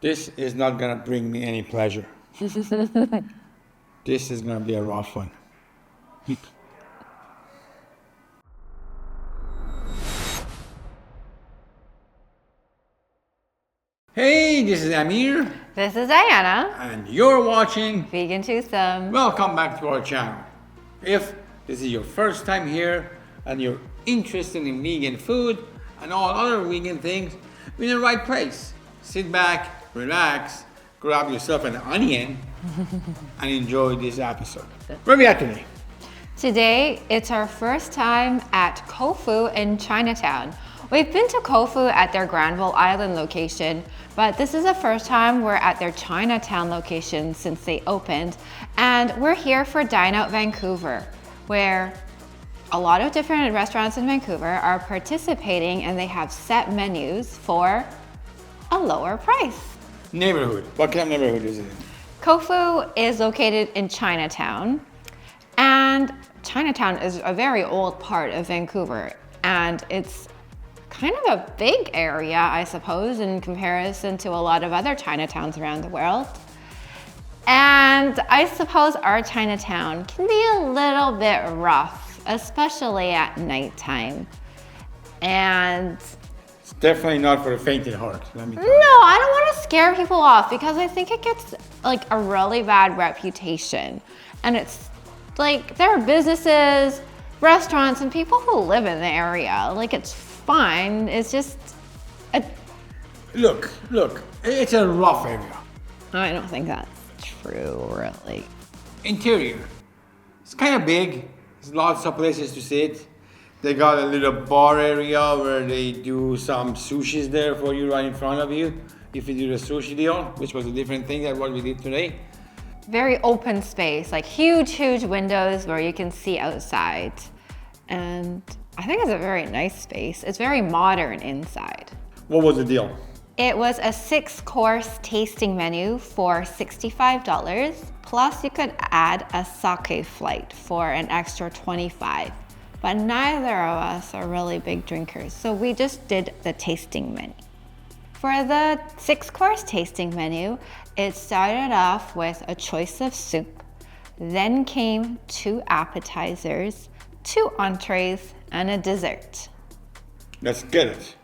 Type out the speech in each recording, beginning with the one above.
This is not gonna bring me any pleasure. This is gonna be a rough one. Hey, this is Amir. This is Diana. And you're watching VEGANTWOSOME. Welcome back to our channel. If this is your first time here and you're interested in vegan food and all other vegan things, you're in the right place. Sit back, relax, grab yourself an onion and enjoy this episode. Where are we at today? Today, it's our first time at Cofu in Chinatown. We've been to Cofu at their Granville Island location, but this is the first time we're at their Chinatown location since they opened. And we're here for Dine Out Vancouver, where a lot of different restaurants in Vancouver are participating and they have set menus for a lower price. Neighborhood. What kind of neighborhood is it in? Cofu is located in Chinatown, and Chinatown is a very old part of Vancouver, and it's kind of a big area, I suppose, in comparison to a lot of other Chinatowns around the world. And I suppose our Chinatown can be a little bit rough, especially at nighttime. And It's definitely not for the faint at heart. Let me tell no, you. I don't want to scare people off because I think it gets like a really bad reputation. And it's like there are businesses, restaurants, and people who live in the area. Like it's fine. It's just Look, it's a rough area. I don't think that's true, really. Interior. It's kind of big. There's lots of places to sit. They got a little bar area where they do some sushis there for you right in front of you. If you do the sushi deal, which was a different thing than what we did today. Very open space, like huge windows where you can see outside. And I think it's a very nice space. It's very modern inside. What was the deal? It was a 6-course tasting menu for $65, plus you could add a sake flight for an extra $25. But neither of us are really big drinkers, so we just did the tasting menu. For the 6-course tasting menu, it started off with a choice of soup, then came 2 appetizers, 2 entrees, and a dessert. Let's get it.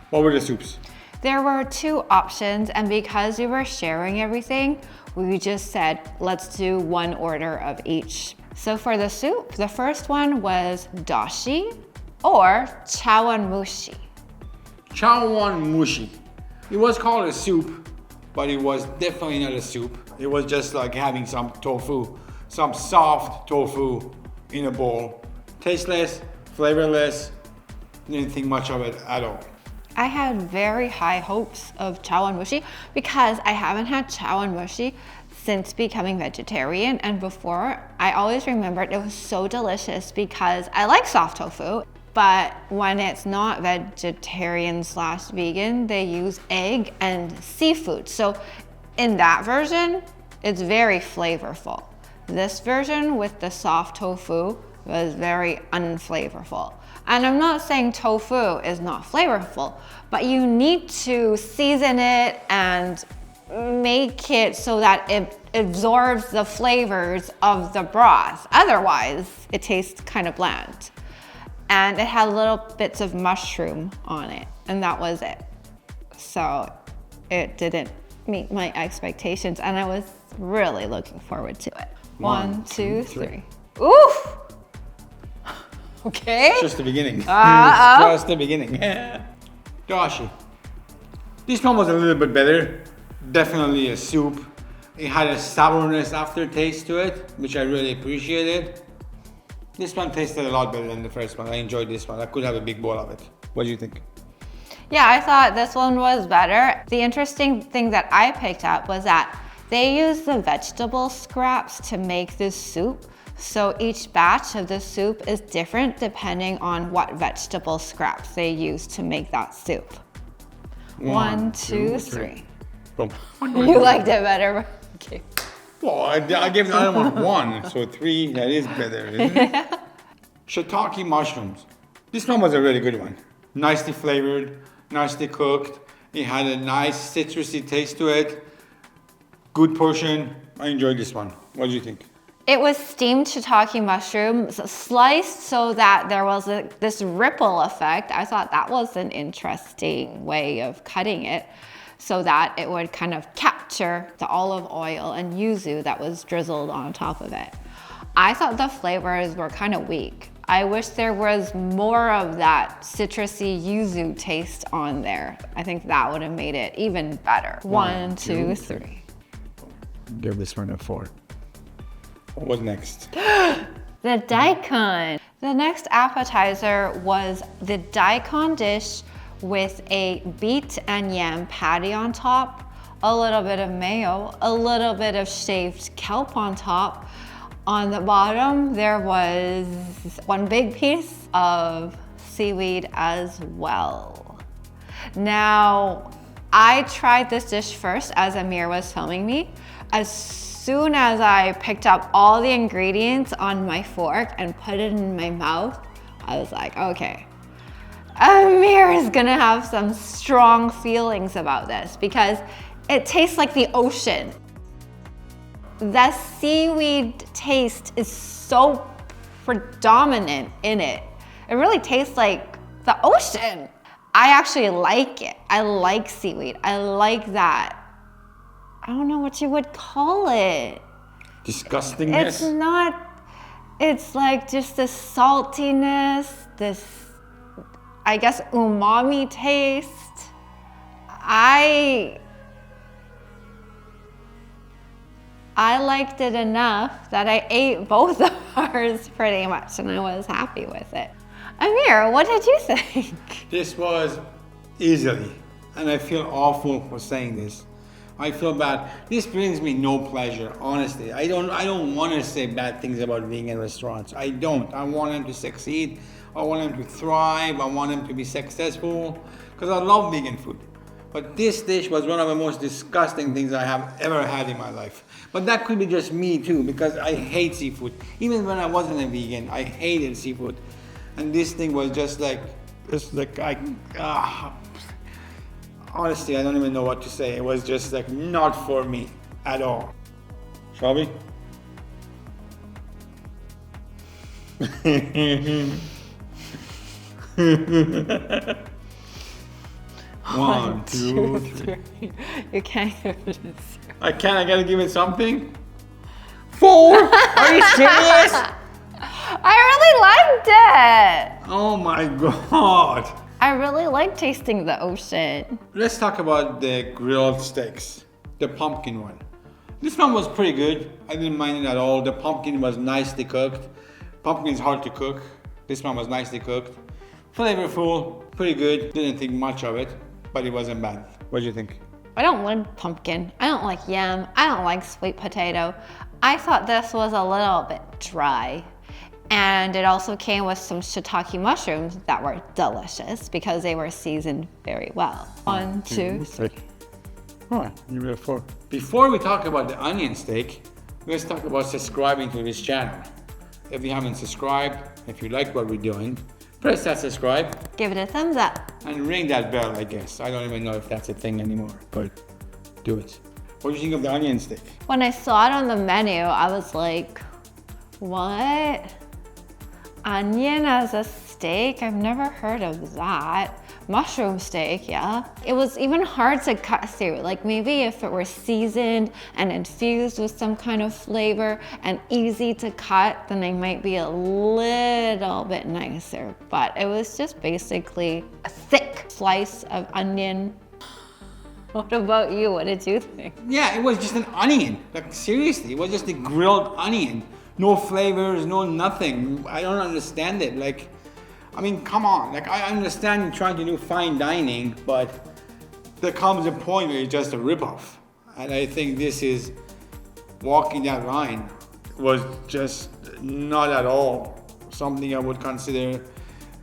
What were the soups? There were 2 options, and because we were sharing everything, we just said, let's do 1 order of each. So for the soup, the first one was Dashi or Chawanmushi. Chawanmushi. It was called a soup, but it was definitely not a soup. It was just like having some tofu, some soft tofu in a bowl. Tasteless, flavorless, didn't think much of it at all. I had very high hopes of Chawanmushi because I haven't had Chawanmushi since becoming vegetarian, and before I always remembered it was so delicious because I like soft tofu, but when it's not vegetarian/vegan, they use egg and seafood. So in that version, it's very flavorful. This version with the soft tofu was very unflavorful. And I'm not saying tofu is not flavorful, but you need to season it and make it so that it absorbs the flavors of the broth. Otherwise, it tastes kind of bland. And it had little bits of mushroom on it, and that was it. So it didn't meet my expectations, and I was really looking forward to it. 1, 2, 3. Oof! Okay. It's just the beginning. It's just the beginning. Dashi. This one was a little bit better. Definitely a soup. It had a sourness aftertaste to it, which I really appreciated. This one tasted a lot better than the first one. I enjoyed this one. I could have a big bowl of it. What do you think? Yeah, I thought this one was better. The interesting thing that I picked up was that they use the vegetable scraps to make this soup. So each batch of the soup is different depending on what vegetable scraps they use to make that soup. 1, 2, 3. Boom. You liked it better? Okay. Well, I gave the other one 1, so 3, that is better, isn't it? Shiitake mushrooms. This one was a really good one. Nicely flavored, nicely cooked, It had a nice citrusy taste to it. Good portion. I enjoyed this one. What do you think? It was steamed shiitake mushrooms, sliced so that there was this ripple effect. I thought that was an interesting way of cutting it so that it would kind of capture the olive oil and yuzu that was drizzled on top of it. I thought the flavors were kind of weak. I wish there was more of that citrusy yuzu taste on there. I think that would have made it even better. One, two, three. Give this one a 4. What was next? The Daikon. The next appetizer was the Daikon dish with a beet and yam patty on top, a little bit of mayo, a little bit of shaved kelp on top. On the bottom, there was one big piece of seaweed as well. Now, I tried this dish first as Amir was filming me. As soon as I picked up all the ingredients on my fork and put it in my mouth, I was like, okay, Amir is gonna have some strong feelings about this because it tastes like the ocean. The seaweed taste is so predominant in it. It really tastes like the ocean. I actually like it. I like seaweed. I like that. I don't know what you would call it. Disgustingness? It's not, it's like just this saltiness, this, I guess, umami taste. I liked it enough that I ate both of ours pretty much and I was happy with it. Amir, what did you think? This was easily, and I feel awful for saying this. I feel bad. This brings me no pleasure, honestly. I don't want to say bad things about vegan restaurants. I don't. I want them to succeed. I want them to thrive. I want them to be successful because I love vegan food. But this dish was one of the most disgusting things I have ever had in my life. But that could be just me too because I hate seafood. Even when I wasn't a vegan, I hated seafood. And this thing was just like honestly, I don't even know what to say. It was just like not for me at all. Shall we? One, two, three. You can't give it a 0. I can't, I gotta give it something? 4? Are you serious? I really liked it. Oh my God. I really like tasting the ocean. Let's talk about the grilled steaks. The pumpkin one. This one was pretty good. I didn't mind it at all. The pumpkin was nicely cooked. Pumpkin is hard to cook. This one was nicely cooked. Flavorful, pretty good. Didn't think much of it, but it wasn't bad. What do you think? I don't like pumpkin. I don't like yam. I don't like sweet potato. I thought this was a little bit dry. And it also came with some shiitake mushrooms that were delicious because they were seasoned very well. 1, 2, 3. All right, you will 4. Before we talk about the onion steak, let's talk about subscribing to this channel. If you haven't subscribed, if you like what we're doing, press that subscribe. Give it a thumbs up. And ring that bell, I guess. I don't even know if that's a thing anymore, but do it. What do you think of the onion steak? When I saw it on the menu, I was like, what? Onion as a steak? I've never heard of that. Mushroom steak, yeah. It was even hard to cut through. Like maybe if it were seasoned and infused with some kind of flavor and easy to cut, then they might be a little bit nicer. But it was just basically a thick slice of onion. What about you? What did you think? Yeah, it was just an onion. Like seriously, it was just a grilled onion. No flavors, no nothing. I don't understand it. Like, I mean, come on. Like, I understand you're trying to do fine dining, but there comes a point where it's just a ripoff. And I think this is walking that line. Was just not at all something I would consider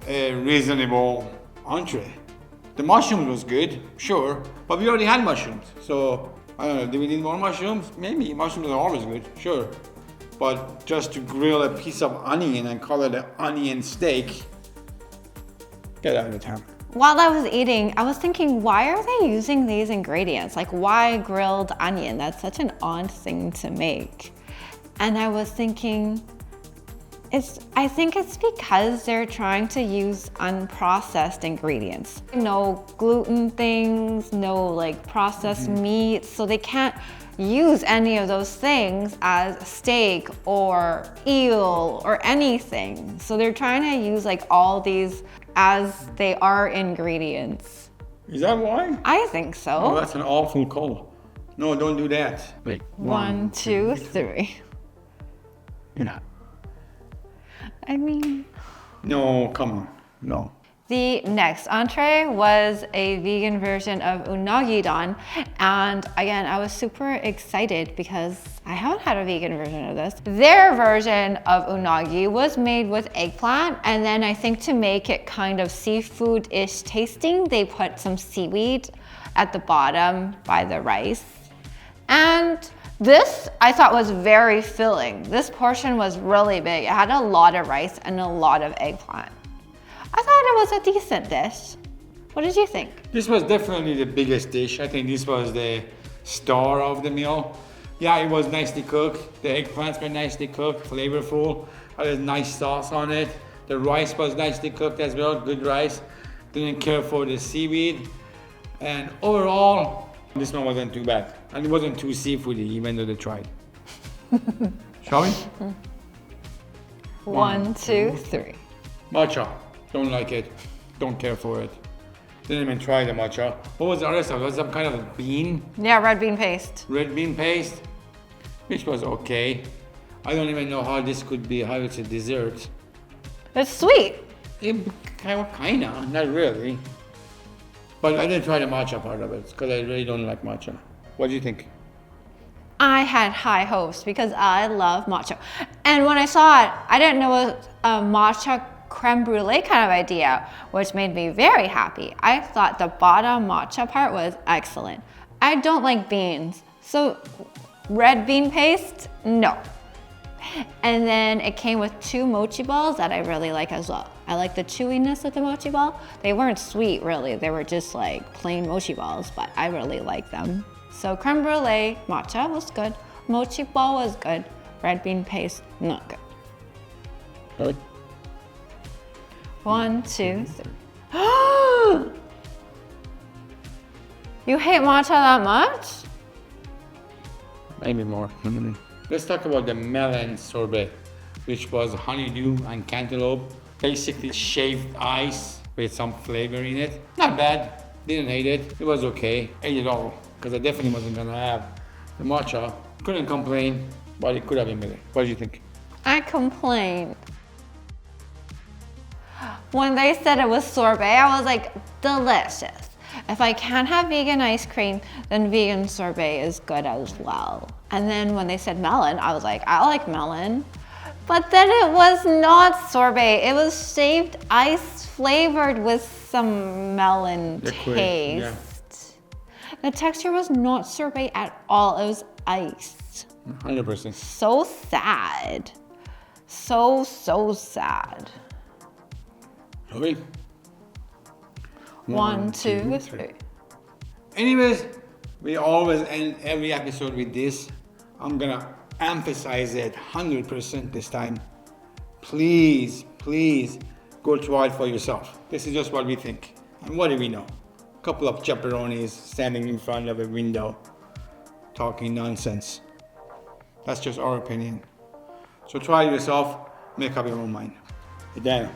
a reasonable entree. The mushrooms was good, sure, but we already had mushrooms. So, I don't know, do we need more mushrooms? Maybe, mushrooms are always good, sure. But just to grill a piece of onion and call it an onion steak, get out of town. while I was eating, I was thinking, why are they using these ingredients? Like, why grilled onion? That's such an odd thing to make. And I was thinking, I think it's because they're trying to use unprocessed ingredients. No gluten things, no like processed meats, so they can't use any of those things as steak or eel or anything. So they're trying to use like all these as they are ingredients. Is that why? I think so. Oh, that's an awful call. No, don't do that. Wait. 1, 2, 3. You're not. I mean... No, come on. No. The next entree was a vegan version of unagi don, and again, I was super excited because I haven't had a vegan version of this. Their version of unagi was made with eggplant, and then I think to make it kind of seafood-ish tasting, they put some seaweed at the bottom by the rice. And this I thought was very filling. This portion was really big. It had a lot of rice and a lot of eggplant. I thought it was a decent dish. What did you think? This was definitely the biggest dish. I think this was the star of the meal. Yeah, it was nicely cooked. The eggplants were nicely cooked, flavorful. Had a nice sauce on it. The rice was nicely cooked as well, good rice. Didn't care for the seaweed. And overall, this one wasn't too bad. And it wasn't too seafoody, even though they tried. Shall we? 1, 2, 3. Matcha. Don't like it. Don't care for it. Didn't even try the matcha. What was the other stuff? Was some kind of a bean? Yeah, red bean paste. Red bean paste, which was okay. I don't even know how this could be, how it's a dessert. It's sweet. Kinda, not really. But I didn't try the matcha part of it because I really don't like matcha. What do you think? I had high hopes because I love matcha. And when I saw it, I didn't know it was a matcha creme brulee kind of idea, which made me very happy. I thought the bottom matcha part was excellent. I don't like beans, so red bean paste, no. And then it came with 2 mochi balls that I really like as well. I like the chewiness of the mochi ball. They weren't sweet really, they were just like plain mochi balls, but I really like them. So creme brulee matcha was good, mochi ball was good, red bean paste, not good. Sorry? 1, 2, 3. You hate matcha that much? Maybe more. Let's talk about the melon sorbet, which was honeydew and cantaloupe. Basically shaved ice with some flavor in it. Not bad. Didn't hate it. It was okay. Ate it all because I definitely wasn't gonna have the matcha. Couldn't complain, but it could have been better. What do you think? I complained. When they said it was sorbet, I was like, delicious. If I can't have vegan ice cream, then vegan sorbet is good as well. And then when they said melon, I was like, I like melon. But then it was not sorbet. It was shaved ice flavored with some melon Liquid, taste. yeah. The texture was not sorbet at all. It was ice. 100%. So sad. So sad. Okay. 1, 2, 3. Anyways, we always end every episode with this. I'm gonna emphasize it 100% this time. Please, please go try it for yourself. This is just what we think. And what do we know? A couple of jabronis standing in front of a window talking nonsense. That's just our opinion. So try it yourself, make up your own mind. Then,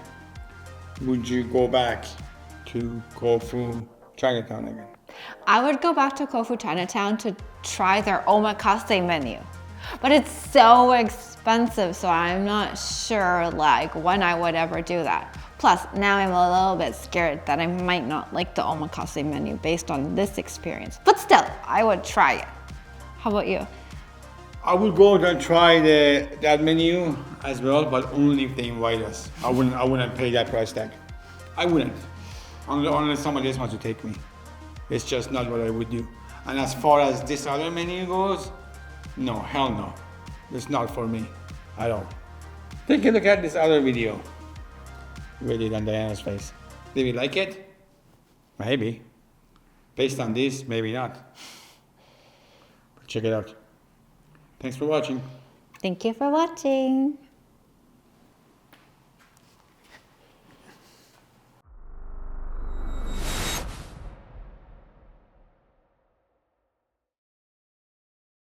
would you go back to Cofu Chinatown again? I would go back to Cofu Chinatown to try their omakase menu. But it's so expensive, so I'm not sure like when I would ever do that. Plus, now I'm a little bit scared that I might not like the omakase menu based on this experience. But still, I would try it. How about you? I would go and try that menu as well, but only if they invite us. I wouldn't pay that price tag. I wouldn't. Unless somebody else wants to take me. It's just not what I would do. And as far as this other menu goes, no, hell no. It's not for me at all. Take a look at this other video. We did on Diana's face. Did we like it? Maybe. Based on this, maybe not. But check it out. Thanks for watching. Thank you for watching.